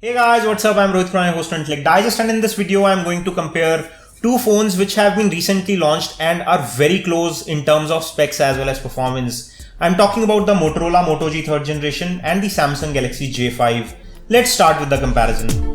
Hey guys, what's up? I'm Rohit Khurana, host of Intellect Digest, and in this video I'm going to compare two phones which have been recently launched and are very close in terms of specs as well as performance. I'm talking about the Motorola Moto G 3rd generation and the Samsung Galaxy J5. Let's start with the comparison.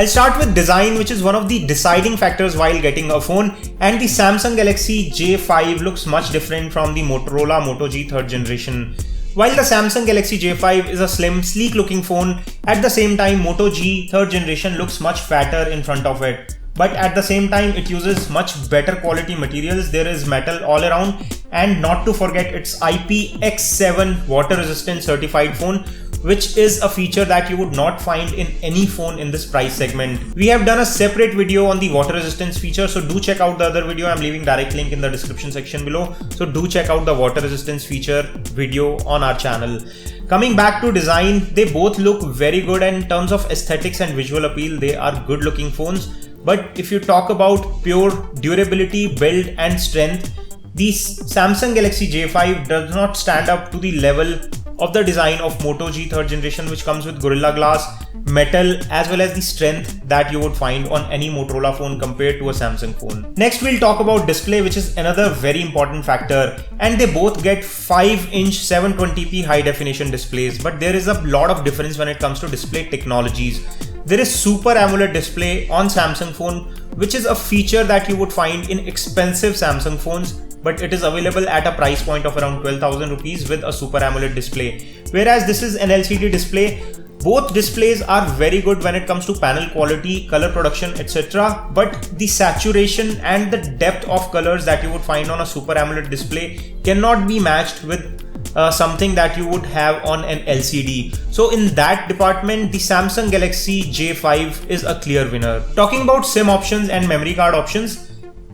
I'll start with design, which is one of the deciding factors while getting a phone, and the Samsung Galaxy J5 looks much different from the Motorola Moto G 3rd generation. While the Samsung Galaxy J5 is a slim, sleek looking phone, at the same time Moto G 3rd generation looks much fatter in front of it. But at the same time it uses much better quality materials. There is metal all around, and not to forget its IPX7 water resistant certified phone, which is a feature that you would not find in any phone in this price segment. We have done a separate video on the water resistance feature, so do check out the other video. I'm leaving direct link in the description section below. So do check out the water resistance feature video on our channel. Coming back to design, they both look very good, and in terms of aesthetics and visual appeal, they are good looking phones. But if you talk about pure durability, build and strength, the Samsung Galaxy J5 does not stand up to the level of the design of Moto G 3rd generation, which comes with Gorilla Glass, metal, as well as the strength that you would find on any Motorola phone compared to a Samsung phone. Next, we'll talk about display, which is another very important factor, and they both get 5-inch 720p high definition displays, but there is a lot of difference when it comes to display technologies. There is Super AMOLED display on Samsung phone, which is a feature that you would find in expensive Samsung phones, but it is available at a price point of around 12,000 rupees with a Super AMOLED display. Whereas this is an LCD display. Both displays are very good when it comes to panel quality, color production, etc. But the saturation and the depth of colors that you would find on a Super AMOLED display cannot be matched with something that you would have on an LCD. So in that department, the Samsung Galaxy J5 is a clear winner. Talking about SIM options and memory card options,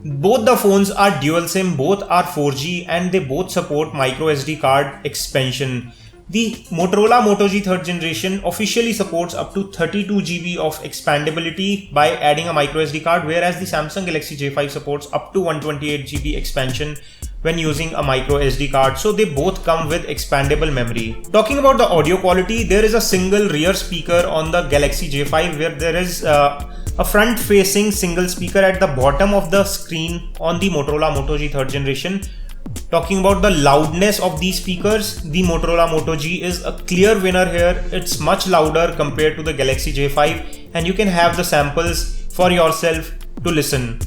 both the phones are dual SIM, both are 4G, and they both support micro SD card expansion. The Motorola Moto G 3rd generation officially supports up to 32 GB of expandability by adding a micro SD card, whereas the Samsung Galaxy J5 supports up to 128 GB expansion when using a micro SD card. So they both come with expandable memory. Talking about the audio quality, there is a single rear speaker on the Galaxy J5 where there is a front facing single speaker at the bottom of the screen on the Motorola Moto G 3rd generation. Talking about the loudness of these speakers, the Motorola Moto G is a clear winner here. It's much louder compared to the Galaxy J5, and you can have the samples for yourself to listen.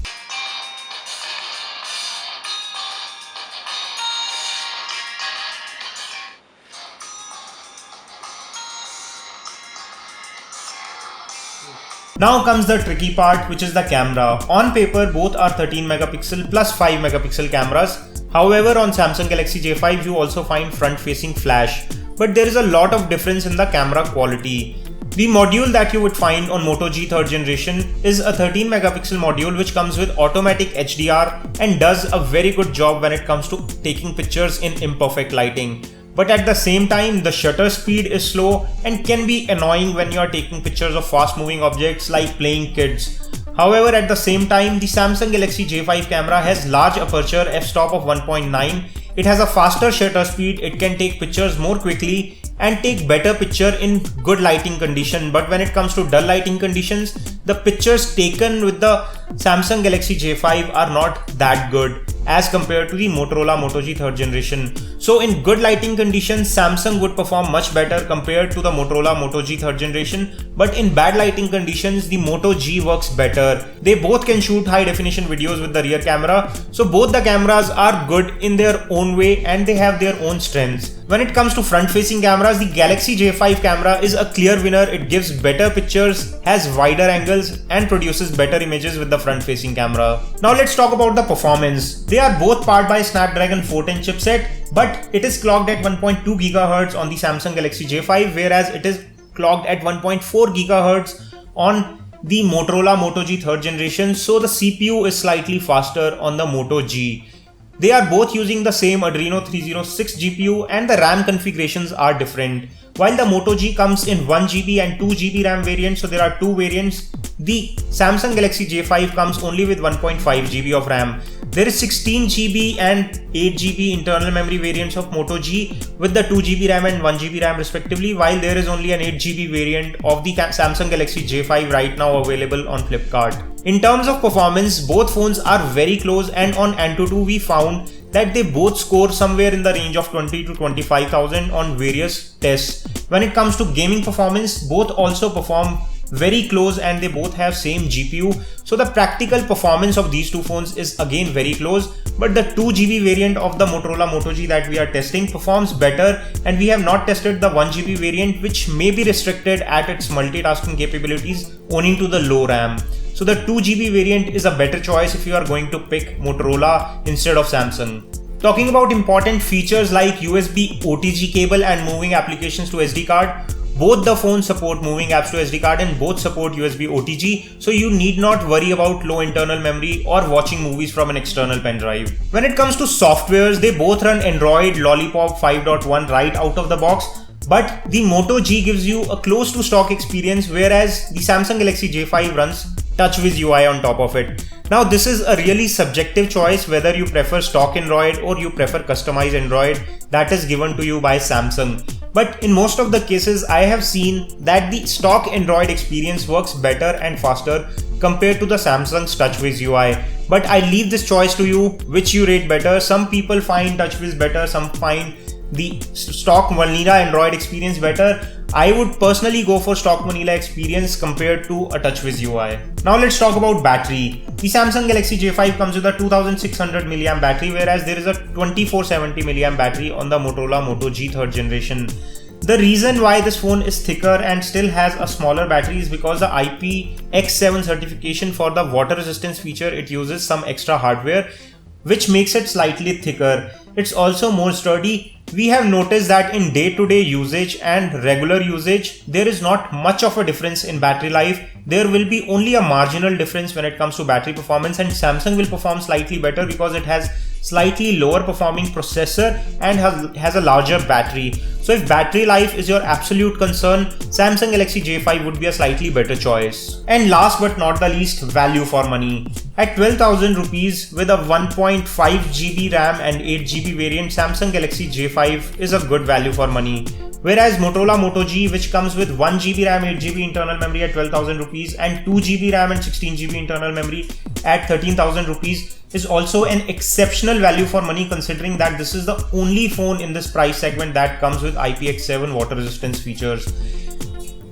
Now comes the tricky part, which is the camera. On paper, both are 13 megapixel plus 5 megapixel cameras. However, on Samsung Galaxy J5, you also find front-facing flash. But there is a lot of difference in the camera quality. The module that you would find on Moto G 3rd generation is a 13 megapixel module which comes with automatic HDR and does a very good job when it comes to taking pictures in imperfect lighting. But at the same time, the shutter speed is slow and can be annoying when you are taking pictures of fast moving objects like playing kids. However, at the same time, the Samsung Galaxy J5 camera has large aperture f-stop of 1.9. It has a faster shutter speed, it can take pictures more quickly and take better picture in good lighting condition. But when it comes to dull lighting conditions, the pictures taken with the Samsung Galaxy J5 are not that good as compared to the Motorola Moto G 3rd generation. So in good lighting conditions, Samsung would perform much better compared to the Motorola Moto G 3rd generation. But in bad lighting conditions, the Moto G works better. They both can shoot high definition videos with the rear camera. So both the cameras are good in their own way and they have their own strengths. When it comes to front-facing cameras, the Galaxy J5 camera is a clear winner. It gives better pictures, has wider angles and produces better images with the front-facing camera. Now let's talk about the performance. They are both powered by Snapdragon 410 chipset, but it is clocked at 1.2 GHz on the Samsung Galaxy J5, whereas it is clocked at 1.4 GHz on the Motorola Moto G 3rd generation. So the CPU is slightly faster on the Moto G. They are both using the same Adreno 306 GPU and the RAM configurations are different. While the Moto G comes in 1GB and 2GB RAM variants, so there are two variants. The Samsung Galaxy J5 comes only with 1.5GB of RAM. There is 16GB and 8GB internal memory variants of Moto G with the 2GB RAM and 1GB RAM respectively, while there is only an 8GB variant of the Samsung Galaxy J5 right now available on Flipkart. In terms of performance, both phones are very close, and on Antutu we found that they both score somewhere in the range of 20 to 25,000 on various tests. When it comes to gaming performance, both also perform very close and they both have same GPU. So the practical performance of these two phones is again very close, but the 2GB variant of the Motorola Moto G that we are testing performs better, and we have not tested the 1GB variant, which may be restricted at its multitasking capabilities owing to the low RAM. So the 2GB variant is a better choice if you are going to pick Motorola instead of Samsung. Talking about important features like USB OTG cable and moving applications to SD card, both the phones support moving apps to SD card and both support USB OTG, so you need not worry about low internal memory or watching movies from an external pen drive. When it comes to softwares, they both run Android Lollipop 5.1 right out of the box, but the Moto G gives you a close to stock experience, whereas the Samsung Galaxy J5 runs TouchWiz UI on top of it. Now this is a really subjective choice whether you prefer stock Android or you prefer customized Android. That is given to you by Samsung. But in most of the cases, I have seen that the stock Android experience works better and faster compared to the Samsung's TouchWiz UI. But I leave this choice to you, which you rate better. Some people find TouchWiz better, some find the stock vanilla Android experience better. I would personally go for stock vanilla experience compared to a TouchWiz UI. Now let's talk about battery. The Samsung Galaxy J5 comes with a 2600 mAh battery, whereas there is a 2470 mAh battery on the Motorola Moto G 3rd generation. The reason why this phone is thicker and still has a smaller battery is because the IPX7 certification for the water resistance feature, it uses some extra hardware which makes it slightly thicker. It's also more sturdy. We have noticed that in day-to-day usage and regular usage, there is not much of a difference in battery life. There will be only a marginal difference when it comes to battery performance, and Samsung will perform slightly better because it has slightly lower performing processor and has a larger battery. So if battery life is your absolute concern, Samsung Galaxy J5 would be a slightly better choice. And last but not the least, value for money. At 12,000 rupees with a 1.5GB RAM and 8GB variant, Samsung Galaxy J5 is a good value for money. Whereas Motorola Moto G, which comes with 1GB RAM, 8GB internal memory at 12,000 rupees and 2GB RAM and 16GB internal memory at 13,000 rupees, is also an exceptional value for money, considering that this is the only phone in this price segment that comes with IPX7 water resistance features.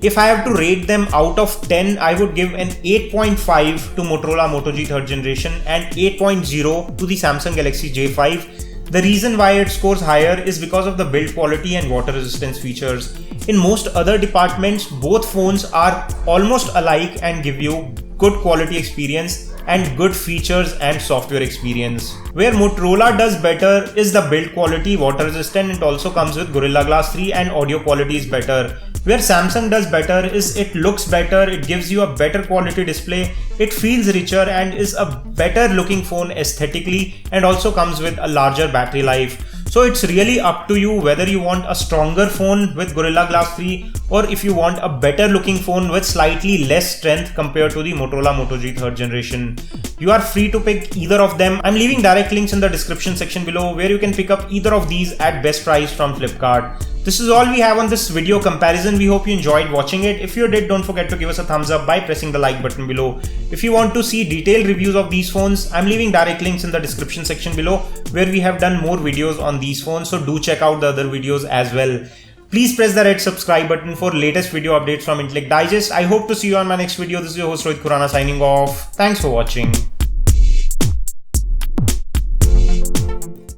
If I have to rate them out of 10, I would give an 8.5 to Motorola Moto G 3rd generation and 8.0 to the Samsung Galaxy J5. The reason why it scores higher is because of the build quality and water resistance features. In most other departments, both phones are almost alike and give you good quality experience and good features and software experience. Where Motorola does better is the build quality, water resistant, it also comes with Gorilla Glass 3 and audio quality is better. Where Samsung does better is it looks better, it gives you a better quality display, it feels richer and is a better looking phone aesthetically, and also comes with a larger battery life. So it's really up to you whether you want a stronger phone with Gorilla Glass 3 or if you want a better looking phone with slightly less strength compared to the Motorola Moto G 3rd generation. You are free to pick either of them. I'm leaving direct links in the description section below where you can pick up either of these at best price from Flipkart. This is all we have on this video comparison. We hope you enjoyed watching it. If you did, don't forget to give us a thumbs up by pressing the like button below. If you want to see detailed reviews of these phones, I'm leaving direct links in the description section below where we have done more videos on these phones, so do check out the other videos as well. Please press the red subscribe button for latest video updates from Intellect Digest. I hope to see you on my next video. This is your host Rohit Khurana signing off. Thanks for watching.